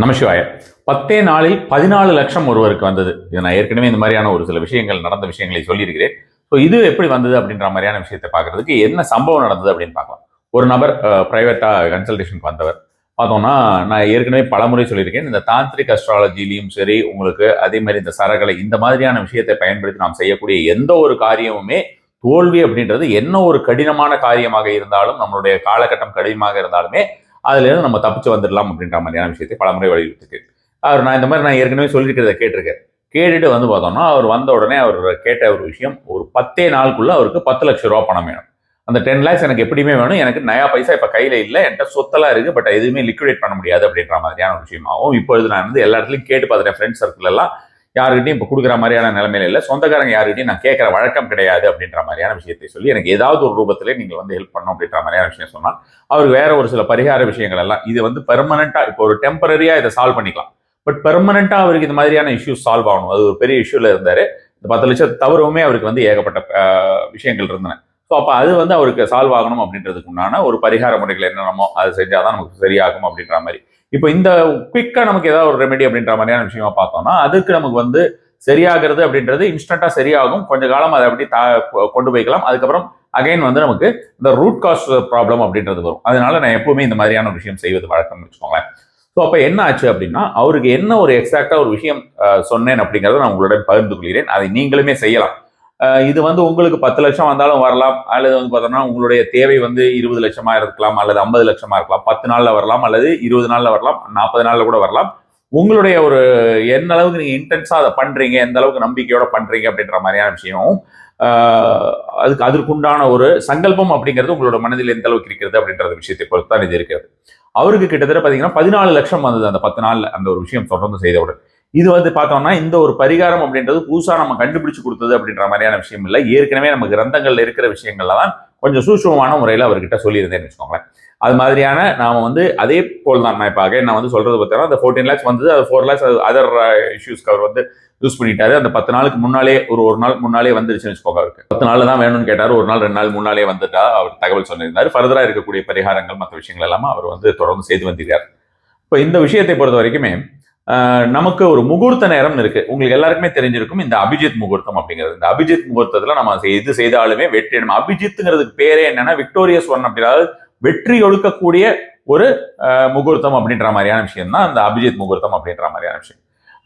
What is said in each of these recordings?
நமசிவாய. 10 நாளில் 14 லட்சம் ஒருவருக்கு வந்தது. இது நான் ஏற்கனவே இந்த மாதிரியான ஒரு சில விஷயங்கள் நடந்த விஷயங்களை சொல்லியிருக்கிறேன். ஸோ இது எப்படி வந்தது அப்படின்ற மாதிரியான விஷயத்தை பார்க்கறதுக்கு என்ன சம்பவம் நடந்தது அப்படின்னு பார்க்கலாம். ஒரு நபர் பிரைவேட்டா கன்சல்டேஷனுக்கு வந்தவர். பார்த்தோம்னா நான் ஏற்கனவே பலமுறை சொல்லியிருக்கேன். இந்த தாந்திரிக் அஸ்ட்ராலஜிலையும் சரி, உங்களுக்கு அதே மாதிரி இந்த சரகலை இந்த மாதிரியான விஷயத்தை பயன்படுத்தி நாம் செய்யக்கூடிய எந்த ஒரு காரியமுமே தோல்வி அப்படின்றது என்ன ஒரு கடினமான காரியமாக இருந்தாலும், நம்மளுடைய காலகட்டம் கடினமாக இருந்தாலுமே அதுல இருந்து நம்ம தப்பிச்சு வந்துடலாம் அப்படின்ற மாதிரியான விஷயத்தை பலமுறை வலியுறுத்திருக்கு. நான் இந்த மாதிரி நான் ஏற்கனவே சொல்லியிருக்கிறத கேட்டிருக்கேன். கேட்டுட்டு வந்து பார்த்தோம்னா அவர் வந்த உடனே அவர் கேட்ட ஒரு விஷயம், ஒரு 10 நாளுக்குள்ள அவருக்கு 10 லட்சம் ரூபாய் பணம் வேணும். அந்த 10 லேக்ஸ் எனக்கு எப்படியுமே வேணும், எனக்கு நயா பைசா இப்ப கையில இல்லை, என்கிட்ட சொத்தெல்லாம் இருக்கு, பட் எதுவுமே லிக்விடேட் பண்ண முடியாது அப்படின்ற மாதிரியான ஒரு விஷயமாகவும் இப்பொழுது நான் வந்து எல்லா இடத்துலையும் கேட்டு பார்த்துட்டேன். ஃப்ரெண்ட்ஸ் சர்க்கிள் எல்லாம் யாருக்கிட்டையும் இப்போ கொடுக்குற மாதிரியான நிலைமையில இல்லை, சொந்தக்காரங்க யாருக்கிட்டையும் நான் கேட்குற வழக்கம் கிடையாது அப்படின்ற மாதிரியான விஷயத்தை சொல்லி எனக்கு ஏதாவது ஒரு ரூபத்திலே நீங்கள் வந்து ஹெல்ப் பண்ணணும் அப்படின்ற மாதிரியான விஷயம் சொன்னால் அவருக்கு வேற ஒரு சில பரிகார விஷயங்கள் எல்லாம் இது வந்து பெர்மனண்டா இப்போ ஒரு டெம்பரரியா இதை சால்வ் பண்ணிக்கலாம், பட் பெர்மனண்டா அவருக்கு இந்த மாதிரியான இஷ்யூஸ் சால்வ் ஆகணும். அது ஒரு பெரிய இஷ்யூல இருந்தாரு. இந்த 10 லட்சம் தவிரவுமே அவருக்கு வந்து ஏகப்பட்ட விஷயங்கள் இருந்தன. ஸோ அப்போ அது வந்து அவருக்கு சால்வ் ஆகணும் அப்படின்றதுக்கு உண்டான ஒரு பரிகார முறைகள் என்னென்னமோ அது செஞ்சாதான் நமக்கு சரியாகும் அப்படின்ற மாதிரி. இப்போ இந்த குவிக்கா நமக்கு ஏதாவது ஒரு ரெமெடி அப்படின்ற மாதிரியான விஷயமா பார்த்தோம்னா அதுக்கு நமக்கு வந்து சரியாகிறது அப்படின்றது இன்ஸ்டன்டா சரியாகும். கொஞ்ச காலம் அதை அப்படி கொண்டு போய்க்கலாம். அதுக்கப்புறம் அகைன் வந்து நமக்கு இந்த ரூட் காஸ் ப்ராப்ளம் அப்படின்றது வரும். அதனால நான் எப்பவுமே இந்த மாதிரியான ஒரு விஷயம் செய்வது வழக்கம்னு வச்சுக்கோங்களேன். ஸோ அப்போ என்ன ஆச்சு அப்படின்னா அவருக்கு என்ன ஒரு எக்ஸாக்டா ஒரு விஷயம் சொன்னேன் அப்படிங்கிறத நான் உங்களுடன் பகிர்ந்து கொள்கிறேன். அதை நீங்களுமே செய்யலாம். இது வந்து உங்களுக்கு 10 லட்சம் வந்தாலும் வரலாம், அல்லது வந்து பார்த்தோம்னா உங்களுடைய தேவை வந்து 20 லட்சமா இருக்கலாம், அல்லது 50 லட்சமா இருக்கலாம், 10 நாள்ல வரலாம், அல்லது 20 நாள்ல வரலாம், 40 நாள்ல கூட வரலாம். உங்களுடைய ஒரு எந்த அளவுக்கு நீங்க இன்டென்ஸா அதை பண்றீங்க, எந்த அளவுக்கு நம்பிக்கையோட பண்றீங்க அப்படின்ற மாதிரியான விஷயமும் அதுக்கு அதற்குண்டான ஒரு சங்கல்பம் அப்படிங்கிறது உங்களோட மனதில் எந்த அளவுக்கு இருக்கிறது அப்படின்ற விஷயத்தை பொறுத்து தான் இது இருக்கிறது. அவருக்கு கிட்டத்தட்ட பாத்தீங்கன்னா 14 லட்சம் வந்தது அந்த 10 நாள்ல அந்த ஒரு விஷயம் தொடர்ந்து செய்தவுடன். இது வந்து பார்த்தோம்னா இந்த ஒரு பரிகாரம் அப்படின்றது புதுசா நம்ம கண்டுபிடிச்சு கொடுத்தது அப்படின்ற மாதிரியான விஷயம் இல்லை. ஏற்கனவே நம்ம கிரந்தங்கள்ல இருக்கிற விஷயங்கள்ல தான் கொஞ்சம் சூட்சமமான முறையில் அவர்கிட்ட சொல்லியிருந்தேன்னு வச்சுக்கோங்களேன். அது மாதிரியான நாம வந்து அதே போல் தான் நான் இப்போ நான் வந்து சொல்றது பார்த்தீங்கன்னா அந்த 14 லேக்ஸ் வந்தது, அது 4 லேக்ஸ் அதர் இஷ்யூஸ்க்கு அவர் வந்து யூஸ் பண்ணிட்டாரு. அந்த 10 நாளுக்கு முன்னாலே ஒரு நாள் முன்னாலே வந்துருச்சுன்னு வச்சுக்கோங்க. அவருக்கு 10 நாள் தான் வேணும்னு கேட்டாரு, ஒரு நாள் 2 நாள் முன்னாலே வந்துட்டா அவர் தகவல் சொல்லியிருந்தாரு. ஃபர்தரா இருக்கக்கூடிய பரிகாரங்கள் மற்ற விஷயங்கள் எல்லாமே அவர் வந்து தொடர்ந்து செய்து வந்திருக்காரு. இப்போ இந்த விஷயத்தை பொறுத்த வரைக்குமே நமக்கு ஒரு முகூர்த்த நேரம் இருக்கு. உங்களுக்கு எல்லாருக்குமே தெரிஞ்சிருக்கும் இந்த அபிஜித் முகூர்த்தம் அப்படிங்கிறது. இந்த அபிஜித் முகூர்த்தத்துல நம்ம எது செய்தாலுமே வெற்றி. நம்ம அபிஜித்ங்கிறதுக்கு பேரே என்னன்னா விக்டோரியஸ் ஒன் அப்படி, அதாவது வெற்றி ஒழுக்கக்கூடிய ஒரு முகூர்த்தம் அப்படின்ற மாதிரியான விஷயம் தான் இந்த அபிஜித் முகூர்த்தம் அப்படின்ற மாதிரியான விஷயம்.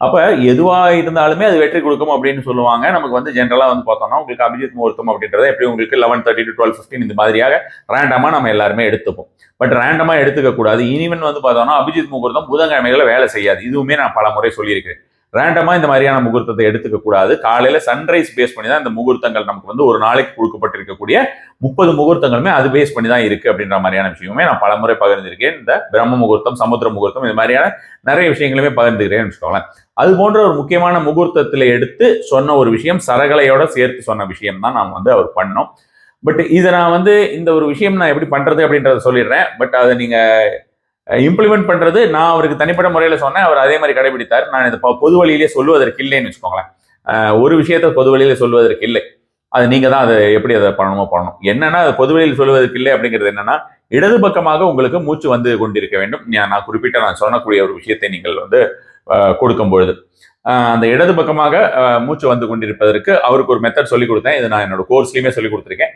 அப்ப எதுவா இருந்தாலுமே அது வெற்றி கொடுக்கும் அப்படின்னு சொல்லுவாங்க. நமக்கு வந்து ஜென்ரலா வந்து பார்த்தோம்னா உங்களுக்கு அபிஜித் முகூர்த்தம் அப்படின்றத எப்படி உங்களுக்கு 11:30 to 12:15 இந்த மாதிரியாக ரேண்டமா நம்ம எல்லாருமே எடுத்துப்போம். பட் ரேண்டமா எடுத்துக்க கூடாது. இனிவன் வந்து பார்த்தோம்னா அபிஜித் முகூர்த்தம் புதன்கிழமைகளை வேலை செய்யாது. இதுவுமே நான் பல முறை சொல்லியிருக்கிறேன். ரேண்டமா இந்த மாதிரியான முகூர்த்தத்தை எடுத்துக்க கூடாது. காலையில சன்ரைஸ் பேஸ் பண்ணி தான் இந்த முகூர்த்தங்கள் நமக்கு வந்து ஒரு நாளைக்கு கொடுக்கப்பட்டிருக்கக்கூடிய 30 முகூர்த்தங்களுமே அது பேஸ் பண்ணி தான் இருக்கு அப்படின்ற மாதிரியான விஷயமே நான் பல முறை பகிர்ந்திருக்கேன். இந்த பிரம்ம முகூர்த்தம், சமுத்திர முகூர்த்தம் இந்த மாதிரியான நிறைய விஷயங்களுமே பகிர்ந்துக்கிறேன்னு வச்சுக்கோங்களேன். அது போன்ற ஒரு முக்கியமான முகூர்த்தத்தில் எடுத்து சொன்ன ஒரு விஷயம், சரகலையோட சேர்த்து சொன்ன விஷயம் தான் நாம் வந்து அவர் பண்ணோம். பட் இதை நான் வந்து இந்த ஒரு விஷயம் நான் எப்படி பண்றது அப்படின்றத சொல்லிடுறேன். பட் அதை நீங்க இம்ப்ளிமெண்ட் பண்றது நான் அவருக்கு தனிப்பட்ட முறையில் சொன்னேன், அவர் அதே மாதிரி கடைபிடித்தார். நான் இதை பொது வழியிலே சொல்வதற்கு இல்லைன்னு வச்சுக்கோங்களேன். ஒரு விஷயத்தை பொது வழியில சொல்வதற்கு இல்லை, அது நீங்க தான் அதை எப்படி அதை பண்ணணும். என்னன்னா அது பொது வழியில் சொல்வதற்கு இல்லை அப்படிங்கிறது என்னன்னா, இடது பக்கமாக உங்களுக்கு மூச்சு வந்து கொண்டிருக்க வேண்டும். நான் குறிப்பிட்ட நான் சொன்னக்கூடிய ஒரு விஷயத்தை நீங்கள் வந்து கொடுக்கும் பொழுது அந்த இடது பக்கமாக மூச்சு வந்து கொண்டிருப்பதற்கு அவருக்கு ஒரு மெத்தட் சொல்லி கொடுத்தேன். இது நான் என்னோட கோர்ஸ்லயுமே சொல்லி கொடுத்துருக்கேன்.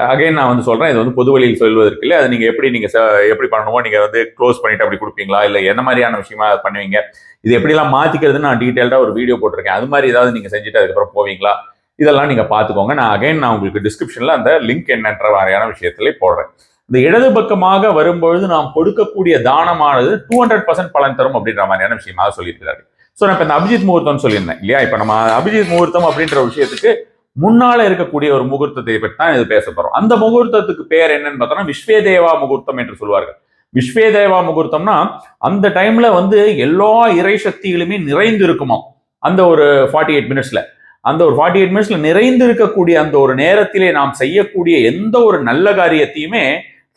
அகைன் நான் வந்து சொல்றேன், இது வந்து பொது வழியில் சொல்வதற்கு இல்லை. அது நீங்க எப்படி பண்ணணுமோ நீங்க வந்து க்ளோஸ் பண்ணிட்டு அப்படி கொடுப்பீங்களா, இல்லை என்ன மாதிரியான விஷயமா பண்ணுவீங்க, இது எப்படிலாம் மாத்திக்கிறதுன்னு நான் டீட்டெயில்டா ஒரு வீடியோ போட்டிருக்கேன். அது மாதிரி ஏதாவது நீங்க செஞ்சுட்டு அதுக்கப்புறம் போவீங்களா, இதெல்லாம் நீங்க பாத்துக்கோங்க. நான் உங்களுக்கு டிஸ்கிரிப்ஷன்ல அந்த லிங்க் என்னன்ற மாதிரியான விஷயத்துல போடுறேன். இந்த இடது பக்கமாக வரும்பொழுது நாம் கொடுக்கக்கூடிய தானமானது 200% பலன் தரும் அப்படின்ற மாதிரியான விஷயமாக சொல்லியிருக்கிறாரு. ஸோ நான் இப்போ இந்த அபிஜித் முகூர்த்தம்னு சொல்லியிருந்தேன் இல்லையா. இப்போ நம்ம அபிஜித் முகூர்த்தம் அப்படின்ற விஷயத்துக்கு முன்னால இருக்கக்கூடிய ஒரு முகூர்த்தத்தை பற்றி தான் இது பேச போறோம். அந்த முகூர்த்தத்துக்கு பேர் என்னன்னு பார்த்தோம்னா விஸ்வேதேவா முகூர்த்தம் என்று சொல்வார்கள். விஸ்வேதேவா முகூர்த்தம்னா அந்த டைம்ல வந்து எல்லா இறை சக்திகளுமே நிறைந்து இருக்குமா அந்த ஒரு 48 மினிட்ஸ்ல. அந்த ஒரு 48 மினிட்ஸ்ல நிறைந்து இருக்கக்கூடிய அந்த ஒரு நேரத்திலே நாம் செய்யக்கூடிய எந்த ஒரு நல்ல காரியத்தையுமே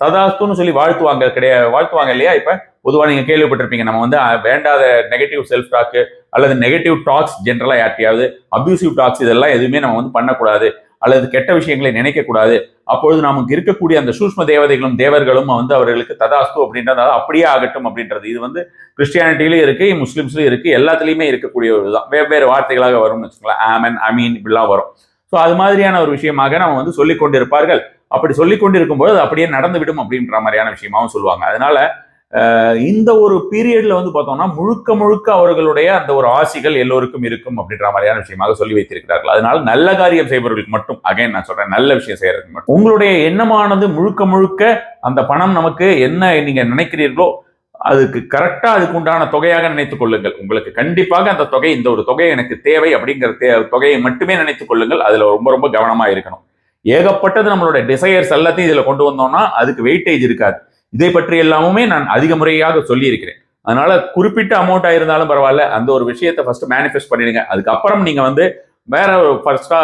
ததாஸ்துன்னு சொல்லி வாழ்த்துவாங்க இல்லையா. இப்ப பொதுவாக நீங்க கேள்விப்பட்டிருப்பீங்க, நம்ம வந்து வேண்டாத நெகட்டிவ் செல்ஃப் டாக் அல்லது நெகட்டிவ் டாக்ஸ் ஜென்ரலா யார்ட்டையாவது அபியூசிவ் டாக்ஸ் இதெல்லாம் எதுவுமே நம்ம வந்து பண்ணக்கூடாது, அல்லது கெட்ட விஷயங்களை நினைக்கக்கூடாது. அப்பொழுது நமக்கு இருக்கக்கூடிய அந்த சூஷ்ம தேவதைகளும் தேவர்களும் வந்து அவர்களுக்கு ததாஸ்து அப்படின்றது அப்படியே ஆகட்டும் அப்படின்றது. இது வந்து கிறிஸ்டியானிட்டியிலும் இருக்கு, முஸ்லிம்ஸ்லயும் இருக்கு, எல்லாத்துலயுமே இருக்கக்கூடிய ஒரு இதுதான். வெவ்வேறு வார்த்தைகளாக வரும்னு வச்சுக்கோங்களேன். ஆமன், அமீன் இப்படிலாம் வரும். ஸோ அது மாதிரியான ஒரு விஷயமாக நம்ம வந்து சொல்லிக் கொண்டிருப்பார்கள். அப்படி சொல்லிக் கொண்டிருக்கும்போது அது அப்படியே நடந்துவிடும் அப்படின்ற மாதிரியான விஷயமாவும் சொல்லுவாங்க. அதனால இந்த ஒரு பீரியட்ல வந்து பார்த்தோம்னா முழுக்க முழுக்க அவர்களுடைய அந்த ஒரு ஆசிகள் எல்லோருக்கும் இருக்கும் அப்படின்ற மாதிரியான விஷயமாக சொல்லி வைத்திருக்கிறார்கள். அதனால நல்ல காரியம் செய்பவர்களுக்கு மட்டும், அகைன் நான் சொல்றேன், நல்ல விஷயம் செய்யறதுக்கு மட்டும் உங்களுடைய எண்ணமானது முழுக்க முழுக்க அந்த பணம் நமக்கு என்ன நீங்க நினைக்கிறீர்களோ அதுக்கு கரெக்டா அதுக்கு உண்டான தொகையாக நினைத்துக் கொள்ளுங்கள். உங்களுக்கு கண்டிப்பாக அந்த தொகை, இந்த ஒரு தொகை எனக்கு தேவை அப்படிங்கிற தொகையை மட்டுமே நினைத்துக் கொள்ளுங்கள். அதுல ரொம்ப ரொம்ப கவனமா இருக்கணும். ஏகப்பட்டது நம்மளுடைய டிசையர்ஸ் எல்லாத்தையும் இதுல கொண்டு வந்தோம்னா அதுக்கு வெயிட்டேஜ் இருக்காது. இதை பற்றி எல்லாமே நான் அதிக முறையாக சொல்லி இருக்கிறேன். அதனால குறிப்பிட்ட அமௌண்டா இருந்தாலும் பரவாயில்ல, அந்த ஒரு விஷயத்தை ஃபர்ஸ்ட் மேனிஃபெஸ்ட் பண்ணிடுங்க. அதுக்கப்புறம் நீங்க வந்து வேற ஃபர்ஸ்டா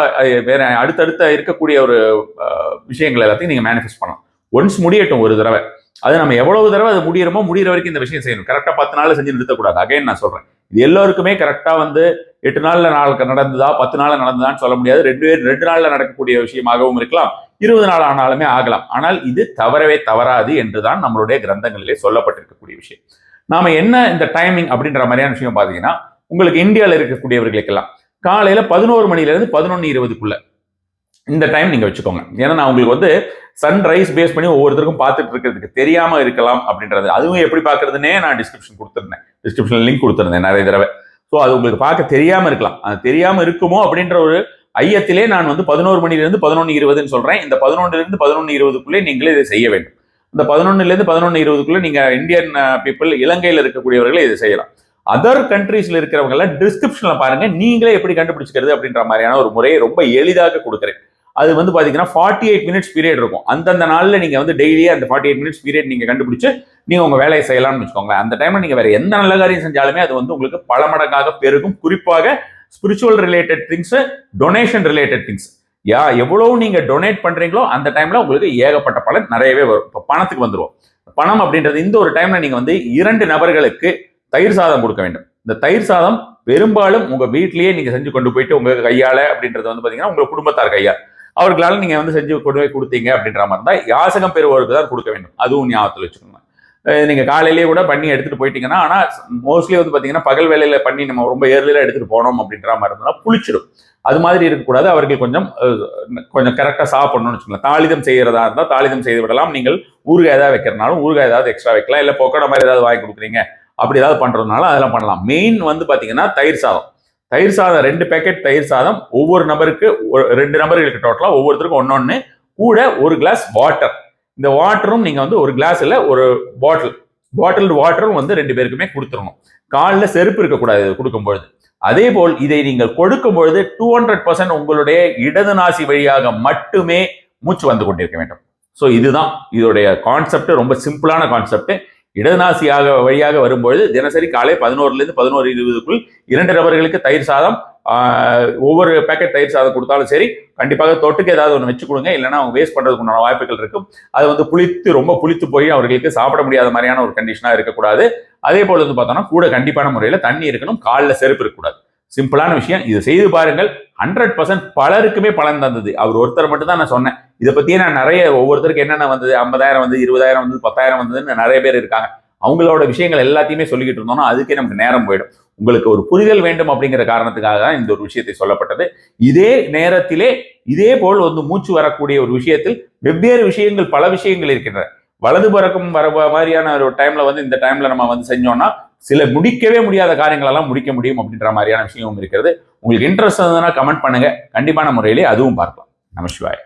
வேற அடுத்தடுத்த இருக்கக்கூடிய ஒரு விஷயங்கள் எல்லாத்தையும் நீங்க மேனிஃபெஸ்ட் பண்ணலாம். ஒன்ஸ் முடியட்டும் ஒரு தடவை. அது நம்ம எவ்வளவு தடவை அது முடியறமோ முடிகிற வரைக்கும் இந்த விஷயம் செய்யணும். கரெக்டா 10 நாள்ல செஞ்சு நிறுத்தக்கூடாது. அகைன் நான் சொல்றேன், இது எல்லோருக்குமே கரெக்டா வந்து 8 நாள்ல நடந்ததா 10 நாள்ல நடந்ததான்னு சொல்ல முடியாது. 2 நாள்ல நடக்கக்கூடிய விஷயமாகவும் இருக்கலாம், 20 நாள் ஆனாலுமே ஆகலாம். ஆனால் இது தவறவே தவறாது என்றுதான் நம்மளுடைய கிரந்தங்களிலே சொல்லப்பட்டிருக்கக்கூடிய விஷயம். நாம என்ன இந்த டைமிங் அப்படின்ற மாதிரியான விஷயம் பாத்தீங்கன்னா, உங்களுக்கு இந்தியாவில் இருக்கக்கூடியவர்களுக்கெல்லாம் காலையில 11 மணில இருந்து 11:20க்குள்ள இந்த டைம் நீங்க வச்சுக்கோங்க. ஏன்னா நான் உங்களுக்கு வந்து சன்ரைஸ் பேஸ் பண்ணி ஒவ்வொருத்தருக்கும் பார்த்துட்டு இருக்கிறதுக்கு தெரியாம இருக்கலாம் அப்படின்றது. அதுவும் எப்படி பாக்குறதுன்னே நான் டிஸ்கிரிப்ஷன் லிங்க் கொடுத்திருந்தேன் நிறைய தடவை. ஸோ அது உங்களுக்கு பார்க்க தெரியாம இருக்கலாம். அது தெரியாம இருக்குமோ அப்படின்ற ஒரு ஐயத்திலே நான் வந்து 11 மணிலிருந்து 11:20 சொல்றேன். இந்த 11 11:20க்குள்ளே நீங்களே இதை செய்ய வேண்டும். இந்த 11 11:20க்குள்ள நீங்க இந்தியன் பீப்புள், இலங்கையில் இருக்கக்கூடியவர்களே இதை செய்யலாம். அதர் கண்ட்ரீஸ்ல இருக்கிறவங்க எல்லாம் டிஸ்கிரிப்ஷன்ல பாருங்க, நீங்களே எப்படி கண்டுபிடிச்சிக்கிறது அப்படின்ற மாதிரியான ஒரு முறையை ரொம்ப எளிதாக கொடுக்குறேன். அது வந்து பாத்தீங்கன்னா 48 மினிட்ஸ் பீரியட் இருக்கும். அந்தந்த நாள்ல நீங்க வந்து டெய்லியே அந்த 48 மினிட்ஸ் பீரியட் நீங்க கண்டுபிடிச்சு நீங்க உங்க வேலையை செய்யலாம்னு வச்சுக்கோங்களேன். அந்த டைம்ல நீங்க வேற எந்த நல்ல காரியம் செஞ்சாலுமே அது வந்து உங்களுக்கு பல மடங்காக பெருகும். குறிப்பாக spiritual related things, donation related things, எவ்வளவு நீங்க டொனேட் பண்றீங்களோ அந்த டைம்ல உங்களுக்கு ஏகப்பட்ட பலன் நிறையவே வரும். இப்போ பணத்துக்கு வந்துருவோம். பணம் அப்படின்றது இந்த ஒரு டைம்ல நீங்க வந்து 2 நபர்களுக்கு தயிர் சாதம் கொடுக்க வேண்டும். இந்த தயிர் சாதம் பெரும்பாலும் உங்க வீட்லயே நீங்க செஞ்சு கொண்டு போயிட்டு உங்க கையால அப்படின்றது வந்து பாத்தீங்கன்னா உங்க குடும்பத்தார் கையால் அவர்களால் நீங்க வந்து செஞ்சு கொண்டு போய் கொடுத்தீங்க அப்படின்ற மாதிரி தான் யாசகம் பெறுவோருக்கு தான் கொடுக்க வேண்டும். அதுவும் ஞாபகத்தில் வச்சுக்கோங்க. நீங்க காலையிலேயே கூட பண்ணி எடுத்துட்டு போயிட்டீங்கன்னா, ஆனா மோஸ்ட்லி வந்து பாத்தீங்கன்னா பகல் வேலையில பண்ணி நம்ம ரொம்ப ஏர்லியா எடுத்துட்டு போனோம் அப்படின்ற மாதிரி இருந்தா புளிச்சிடும். அது மாதிரி இருக்கக்கூடாது. அவர்கள் கொஞ்சம் கரெக்டா சாப்பிடணும்னு வச்சுக்கோங்க. தாளிதம் செய்யறதா இருந்தா தாளிதம் செய்து விடலாம். நீங்கள் ஊறுகாய் ஏதாவது வைக்கிறனாலும் ஊறுகாய் ஏதாவது எக்ஸ்ட்ரா வைக்கலாம். இல்ல பொக்கடை மாதிரி ஏதாவது வாங்கி கொடுக்குறீங்க அப்படி ஏதாவது பண்றதுனால அதெல்லாம் பண்ணலாம். மெயின் வந்து பாத்தீங்கன்னா தயிர் சாதம். 2 பேக்கெட் தயிர் சாதம் ஒவ்வொரு நபருக்கு, 2 நபர்களுக்கு டோட்டலா ஒவ்வொருத்தருக்கும் ஒன்னொன்னு, கூட 1 கிளாஸ் வாட்டர். இந்த வாட்டரும் நீங்க வந்து ஒரு கிளாஸ் இல்ல ஒரு பாட்டில் வாட்டரும் வந்து 2 பேருக்குமே கொடுத்துடணும். காலில் செருப்பு இருக்கக்கூடாது கொடுக்கும்பொழுது. அதே போல் இதை நீங்கள் கொடுக்கும் பொழுது 200% உங்களுடைய இடது நாசி வழியாக மட்டுமே மூச்சு வந்து கொண்டிருக்க வேண்டும். ஸோ இதுதான் இதோடைய கான்செப்ட். ரொம்ப சிம்பிளான கான்செப்ட். இடதுநாசியாக வழியாக வரும்பொழுது தினசரி காலை 11 11:20க்குள் 2 நபர்களுக்கு தயிர் சாதம், ஒவ்வொரு பேக்கெட் தயிர் சாதம் கொடுத்தாலும் சரி, கண்டிப்பாக தொட்டுக்கு ஏதாவது ஒன்று வச்சு கொடுங்க. இல்லைன்னா அவங்க வேஸ்ட் பண்றதுக்கு உண்டான வாய்ப்புகள் இருக்கும். அது வந்து ரொம்ப புளித்து போய் அவர்களுக்கு சாப்பிட முடியாத மாதிரியான ஒரு கண்டிஷனா இருக்கக்கூடாது. அதே போல வந்து பார்த்தோம்னா கூட கண்டிப்பான முறையில் தண்ணி இருக்கணும். காலில் செருப்பு இருக்கக்கூடாது. சிம்பிளான விஷயம். இதை செய்து பாருங்கள். 100% பலருக்குமே பலன் தந்தது. அவர் ஒருத்தர் மட்டும் தான் நான் சொன்னேன். இதை பத்தியே நான் நிறைய ஒவ்வொருத்தருக்கு என்னென்ன வந்தது, 50,000 வந்து, 20,000 வந்து, 10,000 வந்ததுன்னு நிறைய பேர் இருக்காங்க. அவங்களோட விஷயங்கள் எல்லாத்தையுமே சொல்லிக்கிட்டு இருந்தோம்னா அதுக்கே நமக்கு நேரம் போயிடும். உங்களுக்கு ஒரு புரிதல் வேண்டும் அப்படிங்கிற காரணத்துக்காக தான் இந்த ஒரு விஷயத்தை சொல்லப்பட்டது. இதே நேரத்திலே இதே போல் வந்து மூச்சு வரக்கூடிய ஒரு விஷயத்தில் வெவ்வேறு விஷயங்கள், பல விஷயங்கள் இருக்கின்றன. வலது பறக்கும் வர மாதிரியான ஒரு டைம்ல வந்து இந்த டைம்ல நம்ம வந்து செஞ்சோம்னா சில முடிக்கவே முடியாத காரியங்கள் எல்லாம் முடிக்க முடியும் அப்படின்ற மாதிரியான விஷயம் இருக்கிறது. உங்களுக்கு இன்ட்ரெஸ்ட் இருந்ததுன்னா கமெண்ட் பண்ணுங்க. கண்டிப்பான முறையிலே அதுவும் பார்க்கலாம். நமசிவாய்.